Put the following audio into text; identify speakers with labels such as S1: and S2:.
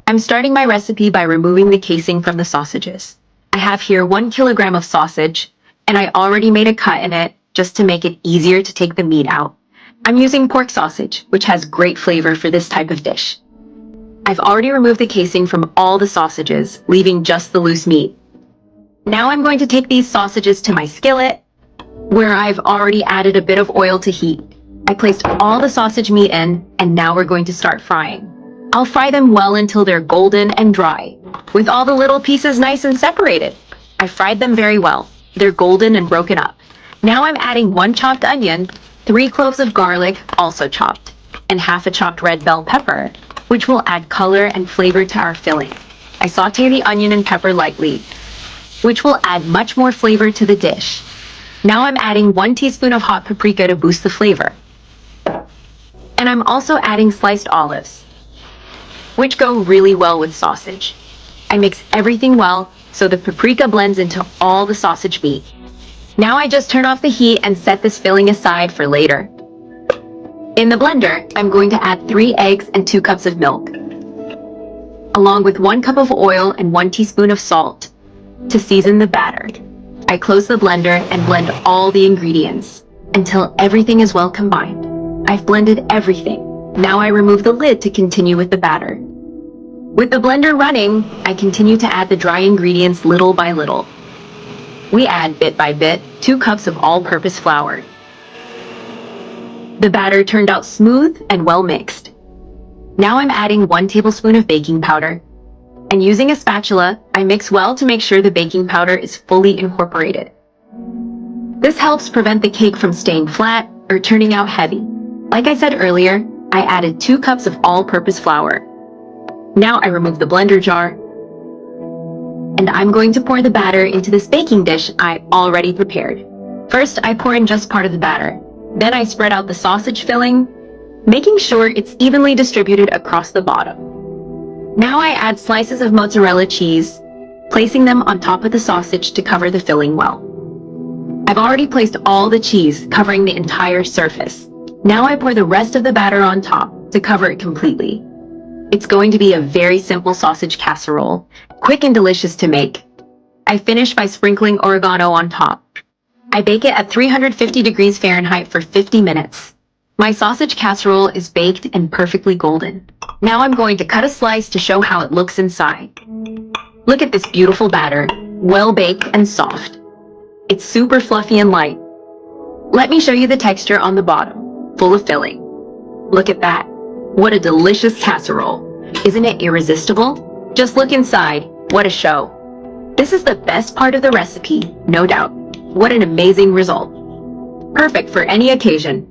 S1: I'm starting my recipe by removing the casing from the sausages. I have here 1 kilogram of sausage, and I already made a cut in it just to make it easier to take the meat out. I'm using pork sausage, which has great flavor for this type of dish. I've already removed the casing from all the sausages, leaving just the loose meat. Now I'm going to take these sausages to my skillet, where I've already added a bit of oil to heat. I placed all the sausage meat in, and now we're going to start frying. I'll fry them well until they're golden and dry, with all the little pieces nice and separated. I fried them very well. They're golden and broken up. Now I'm adding 1 chopped onion, 3 cloves of garlic, also chopped, and half a chopped red bell pepper, which will add color and flavor to our filling. I saute the onion and pepper lightly, which will add much more flavor to the dish. Now I'm adding 1 teaspoon of hot paprika to boost the flavor. And I'm also adding sliced olives, which go really well with sausage. I mix everything well so the paprika blends into all the sausage meat. Now I just turn off the heat and set this filling aside for later. In the blender, I'm going to add 3 eggs and 2 cups of milk, along with 1 cup of oil and 1 teaspoon of salt to season the batter. I close the blender and blend all the ingredients until everything is well combined. I've blended everything. Now I remove the lid to continue with the batter. With the blender running, I continue to add the dry ingredients little by little. We add bit by bit 2 cups of all-purpose flour. The batter turned out smooth and well mixed. Now I'm adding 1 tablespoon of baking powder. And using a spatula, I mix well to make sure the baking powder is fully incorporated. This helps prevent the cake from staying flat or turning out heavy. Like I said earlier, I added 2 cups of all-purpose flour. Now I remove the blender jar, and I'm going to pour the batter into this baking dish I already prepared. First, I pour in just part of the batter. Then I spread out the sausage filling, making sure it's evenly distributed across the bottom. Now I add slices of mozzarella cheese, placing them on top of the sausage to cover the filling well. I've already placed all the cheese, covering the entire surface. Now I pour the rest of the batter on top to cover it completely. It's going to be a very simple sausage casserole, quick and delicious to make. I finish by sprinkling oregano on top. I bake it at 350 degrees Fahrenheit for 50 minutes. My sausage casserole is baked and perfectly golden. Now I'm going to cut a slice to show how it looks inside. Look at this beautiful batter, well baked and soft. It's super fluffy and light. Let me show you the texture on the bottom, full of filling. Look at that. What a delicious casserole. Isn't it irresistible? Just look inside. What a show. This is the best part of the recipe, no doubt. What an amazing result. Perfect for any occasion.